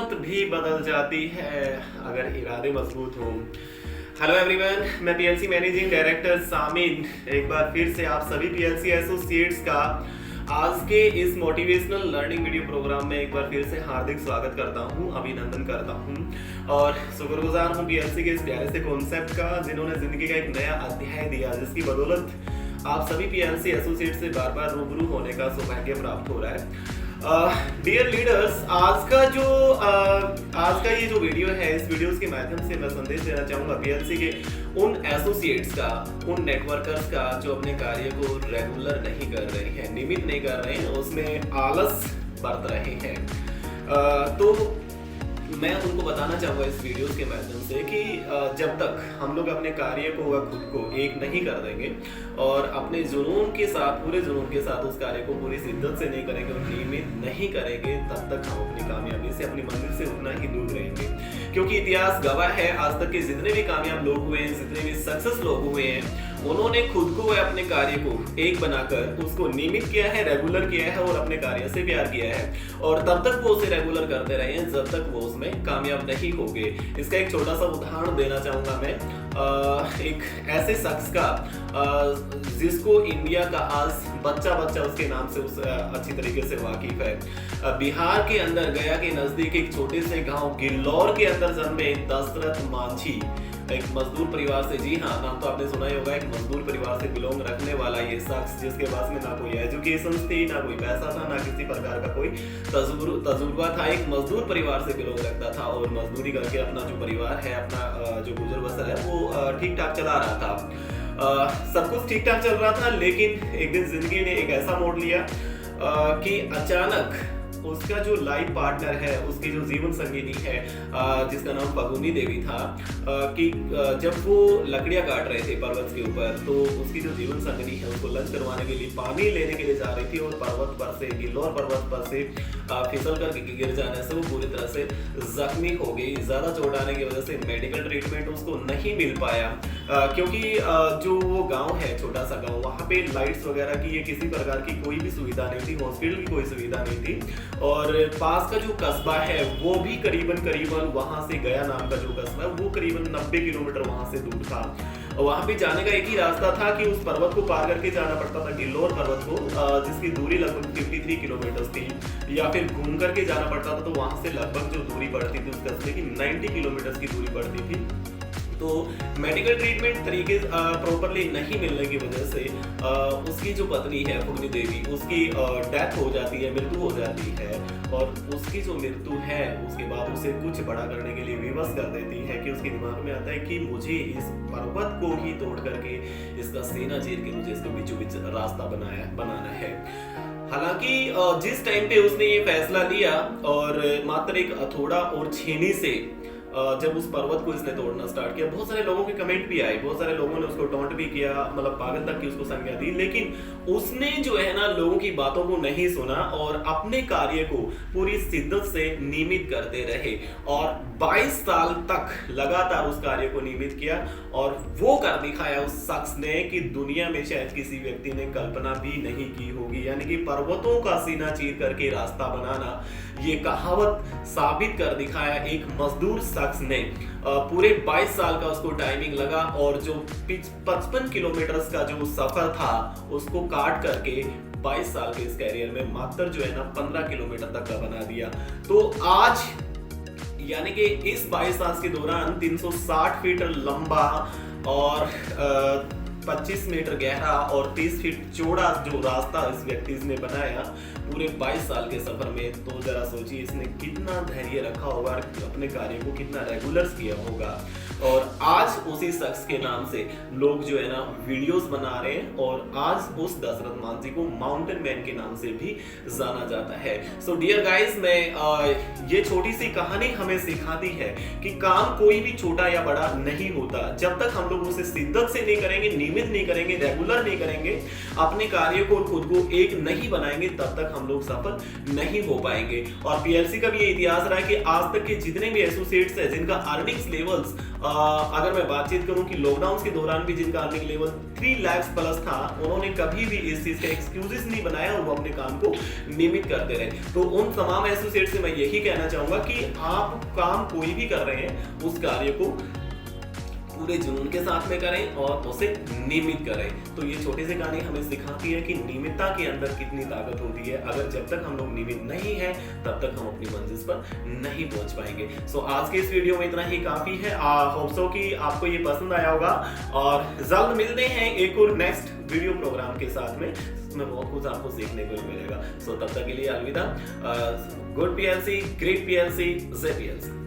कहावत भी बदल जाती है अगर इरादे मजबूत हों। हेलो एवरीवन, मैं पीएलसी मैनेजिंग डायरेक्टर सामिन एक बार फिर से आप सभी पीएलसी एसोसिएट्स का आज के इस मोटिवेशनल लर्निंग वीडियो प्रोग्राम में एक बार फिर से हार्दिक स्वागत करता हूं, अभिनंदन करता हूं और शुक्रगुजार हूं पीएलसी के इस प्यारे से कॉन्सेप्ट का जिन्होंने जिंदगी का एक नया अध्याय दिया, जिसकी बदौलत आप सभी पीएलसी एसोसिएट से बार बार रूबरू होने का सौभाग्य प्राप्त हो रहा है। डियर लीडर्स, आज का ये जो वीडियो है, इस वीडियो के माध्यम से मैं संदेश देना चाहूंगा पीएलसी के उन एसोसिएट्स का, उन नेटवर्कर्स का जो अपने कार्य को रेगुलर नहीं कर रहे हैं, नियमित नहीं कर रहे हैं, उसमें आलस बरत रहे हैं। तो मैं उनको बताना चाहूँगा इस वीडियोस के माध्यम से कि जब तक हम लोग अपने कार्य को व खुद को एक नहीं कर देंगे और अपने जुनून के साथ, पूरे जुनून के साथ उस कार्य को पूरी शिद्दत से नहीं करेंगे और नियमित नहीं करेंगे, तब तक हम अपनी कामयाबी से, अपनी मंजिल से उतना ही दूर रहेंगे। क्योंकि इतिहास गवाह है, आज तक के जितने भी कामयाब लोग हुए हैं, जितने भी सक्सेस लोग हुए हैं, उन्होंने खुद को व अपने कार्य को एक बनाकर उसको नियमित किया है, रेगुलर किया है और अपने कार्य से प्यार किया है और तब तक वो उसे रेगुलर करते रहे हैं जब तक वो उसमें कामयाब नहीं होंगे। इसका एक छोटा सा उदाहरण देना चाहूंगा मैं, एक ऐसे शख्स का जिसको इंडिया का आज बच्चा उसके नाम से उस अच्छी तरीके से वाकिफ है। बिहार के अंदर गया के नजदीक एक छोटे से गांव गिल्लौर के अंदर जन्मे दशरथ मांझी, एक मजदूर परिवार से, जी हाँ, नाम तो आपने सुना ही होगा, एक मजदूर परिवार से बिलोंग रखने वाला ये शख्स, जिसके पास में ना कोई एजुकेशन थी, ना कोई पैसा था, ना किसी प्रकार का कोई तजुर्बा था, एक मजदूर परिवार से बिलोंग रखता था और मजदूरी करके अपना जो परिवार है, अपना जो गुजर बसर है, वो ठीक ठाक चला रहा था। सब कुछ ठीक ठाक चल रहा था, लेकिन एक दिन जिंदगी ने एक ऐसा मोड़ लिया कि अचानक उसका जो लाइफ पार्टनर है, उसकी जो जीवन संगिनी है, जिसका नाम पगुनी देवी था, कि जब वो लकड़ियां काट रहे थे पर्वत के ऊपर, तो उसकी जो जीवन संगिनी है उसको लंच करवाने के लिए पानी लेने के लिए जा रही थी और पर्वत पर से, गिल्लौर पर्वत पर से फिसल कर गिर जाने से वो पूरी तरह से जख्मी हो गई। ज्यादा चोट आने की वजह से मेडिकल ट्रीटमेंट उसको नहीं मिल पाया, क्योंकि जो वो गाँव है, छोटा सा गाँव, वहाँ पे लाइट्स वगैरह की किसी प्रकार की कोई भी सुविधा नहीं थी, हॉस्पिटल की कोई सुविधा नहीं थी और पास का जो कस्बा है वो भी करीबन वहां से, गया नाम का जो कस्बा है, वो करीबन 90 किलोमीटर वहां से दूर था। वहां पे जाने का एक ही रास्ता था कि उस पर्वत को पार करके जाना पड़ता था, गिल्लौर पर्वत को, जिसकी दूरी लगभग 53 किलोमीटर थी, या फिर घूम करके जाना पड़ता था, तो वहां से लगभग जो दूरी पड़ती थी उस कस्बे की 90 किलोमीटर की दूरी पड़ती थी। तो मेडिकल ट्रीटमेंट तरीके प्रॉपरली नहीं मिलने की वजह से उसकी जो पत्नी है पगुनी देवी, उसकी डेथ हो जाती है, मृत्यु हो जाती है और उसकी जो मृत्यु है उसके बाद उसे कुछ बड़ा करने के लिए विवश कर देती है कि उसके दिमाग में आता है कि मुझे इस पर्वत को ही तोड़ करके, इसका सीना चीर के मुझे इसको बीचों बीच रास्ता बनाना है। हालांकि जिस टाइम पे उसने ये फैसला लिया और मात्र एक हथौड़ा और छेनी से जब उस पर्वत को इसने तोड़ना स्टार्ट किया, बहुत सारे लोगों के कमेंट भी आए, बहुत सारे लोगों ने उसको टॉन्ट भी किया, मतलब पागल तक की उसको संज्ञा दी, लेकिन उसने जो है ना लोगों की बातों को नहीं सुना और अपने कार्य को पूरी शिद्दत से नियमित करते रहे और 22 साल तक लगातार उस कार्य को नियमित किया और वो कर दिखाया उस शख्स ने कि दुनिया में शायद किसी व्यक्ति ने कल्पना भी नहीं की होगी, यानी कि पर्वतों का सीना चीर करके रास्ता बनाना, ये कहावत साबित कर दिखाया एक मजदूर शख्स ने। पूरे 22 साल का उसको टाइमिंग लगा और जो 55 किलोमीटर का जो सफर था उसको काट करके 22 साल के इस कैरियर में मात्र जो है ना 15 किलोमीटर तक का बना दिया। तो आज यानी कि इस 22 साल के दौरान 360 फीट लंबा और 25 मीटर गहरा और 30 फीट चौड़ा जो रास्ता इस व्यक्ति ने बनाया पूरे 22 साल के सफर में, तो जरा सोचिए इसने कितना धैर्य रखा होगा, अपने कार्य को कितना रेगुलर किया होगा। और आज उसी शख्स के नाम से लोग जो है ना वीडियोस बना रहे हैं और आज उस दशरथ मांझी को माउंटेन मैन के नाम से भी जाना जाता है। सो डियर गाइस, मैं ये छोटी सी कहानी हमें सिखाती है कि काम कोई भी छोटा या बड़ा नहीं होता, जब तक हम लोग उसे शिद्दत से नहीं करेंगे, नियमित नहीं करेंगे, रेगुलर नहीं करेंगे, अपने कार्य को खुद को एक नहीं बनाएंगे, तब तक हम लोग सफल नहीं हो पाएंगे। और पीएलसी का भी ये इतिहास रहा है कि आज तक के जितने भी एसोसिएट्स हैं जिनका अर्निंग्स लेवल्स, अगर मैं बातचीत करूं कि लॉकडाउन के दौरान भी जिनका अर्निंग लेवल 3 लाख प्लस था, उन्होंने कभी भी इस चीज का एक्सक्यूजेस नहीं बनाया और वो अपने काम को नियमित करते रहे। तो उन तमाम एसोसिएट से मैं यही कहना चाहूंगा कि आप काम कोई भी कर रहे हैं उस कार्य को पूरे जुनून के साथ में करें और उसे नियमित करें। तो ये छोटी सी कहानी हमें सिखाती है कि नियमितता के अंदर कितनी ताकत होती है। अगर जब तक हम लोग नियमित नहीं हैं तब तक हम अपनी मंजिल पर नहीं पहुंच पाएंगे। सो आज के इस वीडियो में इतना ही काफी है। होप सो कि आपको ये पसंद आया होगा और जल्द मिलते हैं एक और नेक्स्ट वीडियो प्रोग्राम के साथ में, इसमें बहुत कुछ आपको सीखने को मिलेगा। सो तब तक के लिए अलविदा। गुड पीएलसी, ग्रेट पीएलसी, जय पीएलसी।